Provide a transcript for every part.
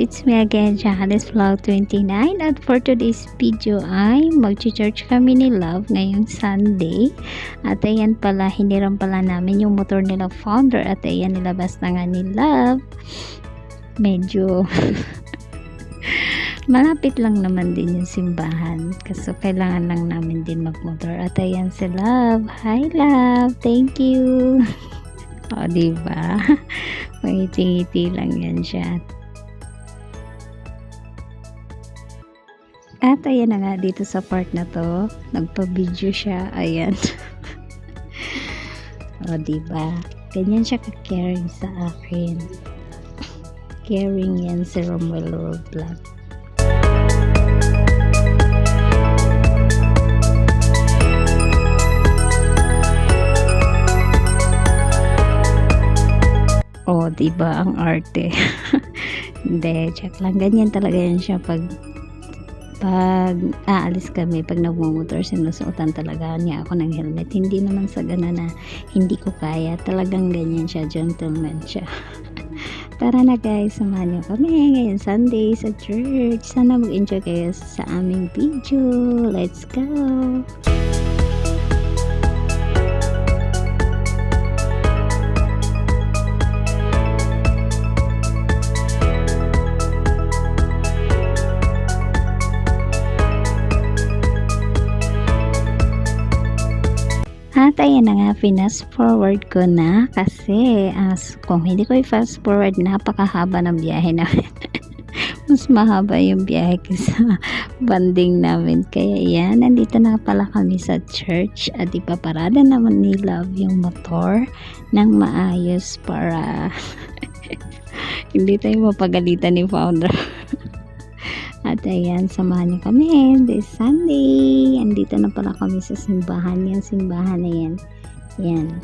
it's me again, Janice Vlog 29, at for today's video ay mag-church kami ni Love ngayong Sunday. At ayan pala, hiniram pala namin yung motor nila founder at ayan nilabas na nga ni Love. Medyo malapit lang naman din yung simbahan kasi kailangan lang namin din magmotor. At ayan si Love. Hi Love, thank you. O diba? Mangiti-ngiti lang yan siya. At ayan na nga dito sa part na to, nagpa-video siya, ayan. O diba? Ganyan siya ka-caring sa akin. Caring yan si Romuelo Vlog. O diba ang arte? Hindi, check lang. Ganyan talaga yan siya pag aalis kami, pag nagmumotor, sinusuotan talaga niya ako ng helmet. Hindi naman sa gana na hindi ko kaya. Talagang ganyan siya, gentleman siya. Tara na guys, samahan niyo kami ngayon Sunday sa church. Sana mag-enjoy kayo sa aming video. Let's go! At ayan na nga, fast forward ko na kasi kung hindi ko i-fast forward, napakahaba ng biyahe namin. Mas mahaba yung biyahe kaysa banding namin. Kaya yan, nandito na pala kami sa church at ipaparada naman ni Love yung motor ng maayos para hindi tayo mapagalitan ni founder. At ayan, samahan niyo kami this Sunday. Andito na pala kami sa simbahan. Yan, simbahan na yan. Yan.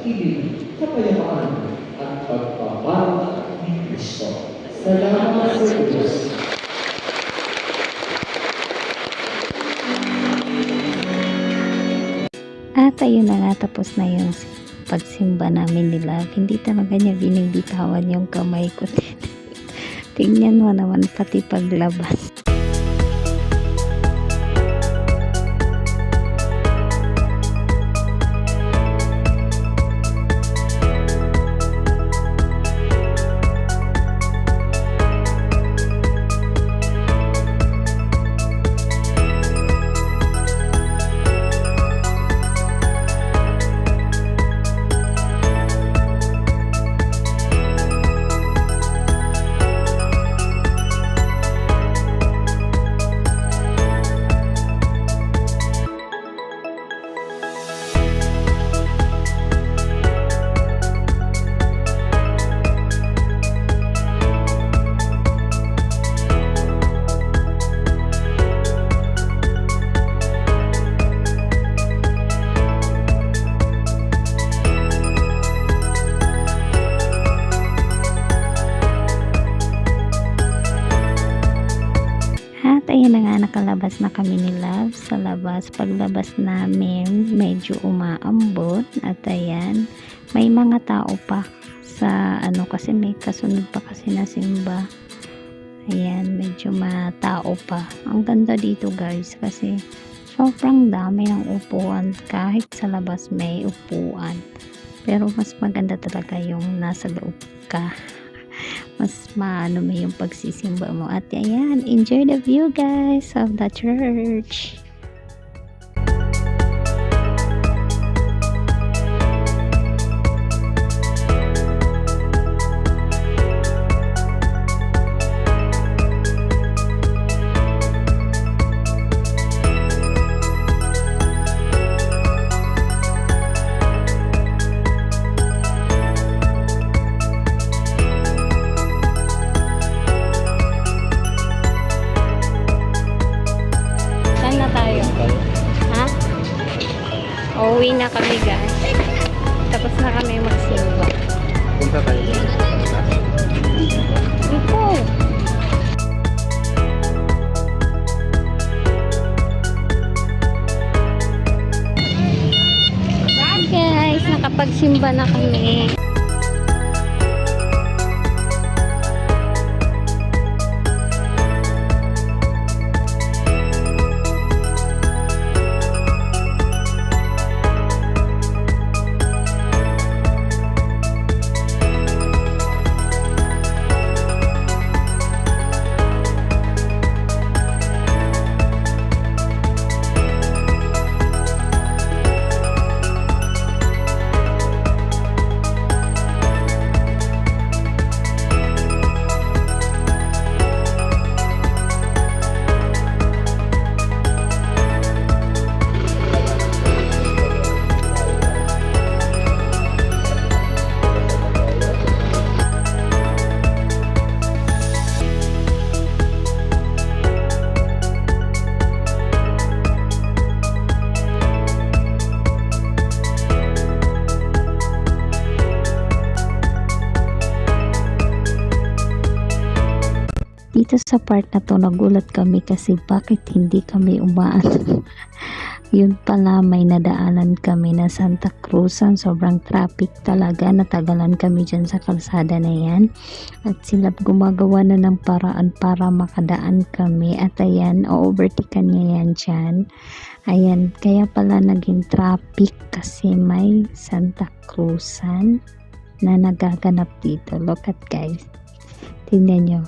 pag-ibig, kapayapaan, at pagpapala ni Kristo. Salamat sa Diyos. At ayun na nga, tapos na yung pagsimba namin ni Love. Hindi talaga niya binibitawan yung kamay ko. Tingnan mo naman pati paglabas. At ayun na nga, nakalabas na kami ni Love sa labas. Paglabas namin, medyo umaambot. At ayan, may mga tao pa sa kasi may kasunod pa kasi na simba. Ayan, medyo matao pa. Ang ganda dito guys kasi sobrang dami ng upuan. Kahit sa labas may upuan. Pero mas maganda talaga yung nasa loob ka. Mas maano mo yung pagsisimba mo. At ayan, enjoy the view guys of the church. Uuwi na kami guys. Tapos na kami magsimba. Punta tayo. Ito. Guys, nakapagsimba na kami. Dito sa part na to nagulat kami kasi bakit hindi kami umaano. Yun pala, may nadaanan kami na Santa Cruzan. Sobrang traffic talaga. Natagalan kami dyan sa kalsada na yan. At sila gumagawa na ng paraan para makadaan kami. At ayan, overtaken niya yan dyan. Ayan, kaya pala naging traffic kasi may Santa Cruzan na nagaganap dito. Look at guys. Tingnan nyo.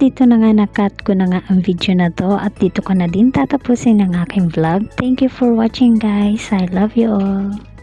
dito na nga na-cut ko na nga ang video na to at dito ko na din tatapusin ang aking vlog. Thank you for watching guys. I love you all.